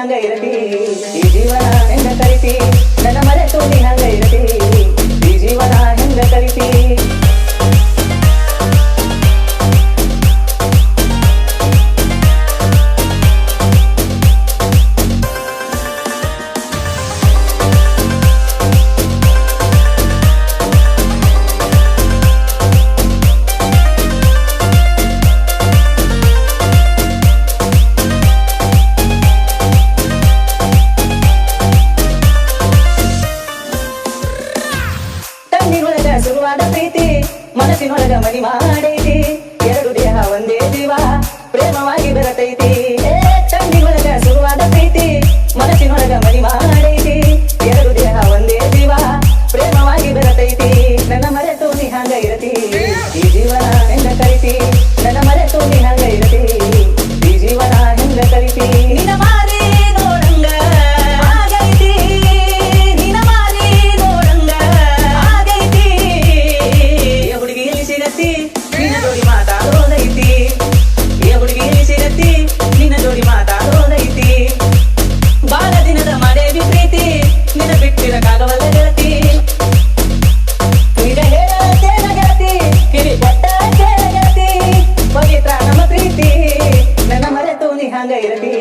ಹಂಗ ಇರತಿ ಈ ಜೀವನ ಹೆಂಗ ಕರಿತಿ ನನ್ನ ಮರೆತು ನೀ ಹಂಗ ಇರತಿ ಈ ಜೀವನ ಹೆಂಗ ಕರಿತಿ ಶುರುವಾದ ಪ್ರೀತಿ ಮನಸ್ಸಿನೊಳಗ ಮನಿ ಮಾಡೈತಿ ಎರಡು ದೇಹ ಒಂದೇ ಜೀವ ಪ್ರೇಮವಾಗಿ ಬೆರತೈತಿ ಚಂದಿನೊಳಗ ಶುರುವಾದ ಪ್ರೀತಿ ಮನಸ್ಸಿನೊಳಗ ಮನಿ ಮಾಡೈತಿ ಎರಡು ದೇಹ ಒಂದೇ ಜೀವ ಪ್ರೇಮವಾಗಿ ಬೆರತೈತಿ ನನ್ನ ಮರೆತು ನೀ ಹಂಗ ಇರತಿ ಈ ಜೀವನ ಹೆಂಗ ಕರಿತಿ ನನ್ನ ಮರೆತು ನೀ ಹಂಗ ಇರತಿ ಈ ಜೀವನ ಹೆಂಗ ಕರಿತಿ ನಿನ್ನ ಮಾರಿ ನೋಡಂಗ ಆಗೈತಿ ನಿನ್ನ ಮಾರಿ ನೋಡಂಗ ಆಗೈತಿ ಈ ಹುಡುಗಿ ಎಲ್ಲಿ ಸಿಗತ್ತಿ ನಿನ್ನ ಜೋಡಿ ಮಾತಾಡೋದೈತಿ ಈ ಹುಡುಗಿ ಎಲ್ಲಿ ಸಿಗತ್ತಿ ನಿನ್ನ ಜೋಡಿ ಮಾತಾಡೋದೈತಿ ಬಾಳ ದಿನದ ಮಾಡೇವಿ ಪ್ರೀತಿ ನಿನ್ನ ಬಿಟ್ಟಿರಕ್ಕಾಗವಲ್ಲ ಗೆಳತಿ ಈಗ ಹೇಳತೇನ ಗೆಳತಿ ಕಿರಿ ಕೊಟ್ಟ ಕೇಳ ಗೆಳತಿ ಪವಿತ್ರ ನಮ್ಮ ಪ್ರೀತಿ ನನ್ನ ಮರೆತು ನೀ ಹಂಗ ಇರತಿ